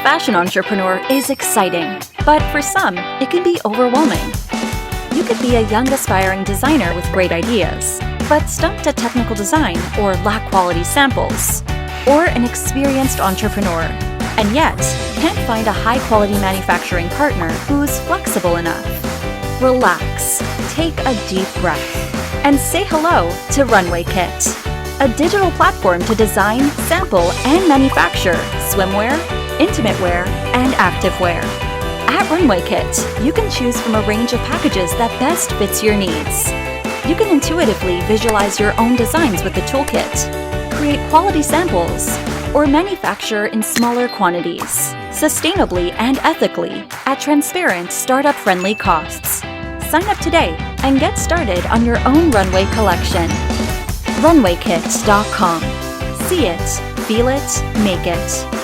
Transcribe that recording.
fashion entrepreneur is exciting, but for some, it can be overwhelming. You could be a young aspiring designer with great ideas, but stumped at technical design or lack quality samples. Or an experienced entrepreneur, and yet can't find a high-quality manufacturing partner who's flexible enough. Relax, take a deep breath, and say hello to Runway Kit, a digital platform to design, sample, and manufacture swimwear, intimate wear, and activewear. At Runway Kit, you can choose from a range of packages that best fits your needs. You can intuitively visualize your own designs with the toolkit, create quality samples, or manufacture in smaller quantities, sustainably and ethically, at transparent, startup-friendly costs. Sign up today and get started on your own runway collection. RunwayKit.com. See it, feel it, make it.